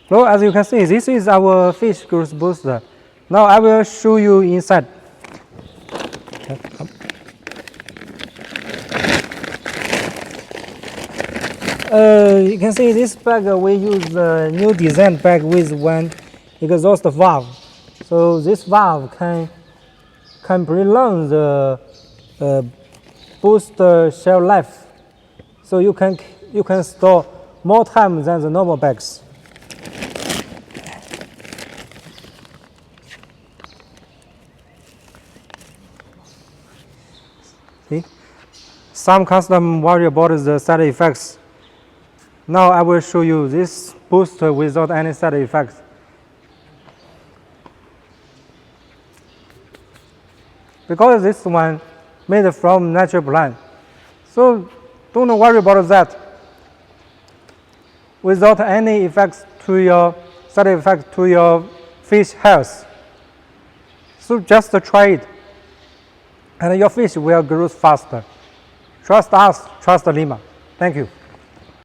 So as you can see, this is our fish growth booster. Now I will show you inside. You can see this bag we use a new design bag with one exhaust valve. So this valve can prolong the booster shelf life. So you can store more time than the normal bags. See? Some customers worry about the side effects. Now I will show you this booster without any side effects. Because this one made from natural plant, so don't worry about that. Without any effects to your side effect to your fish health. So just try it, and your fish will grow faster. Trust us, trust Lima. Thank you.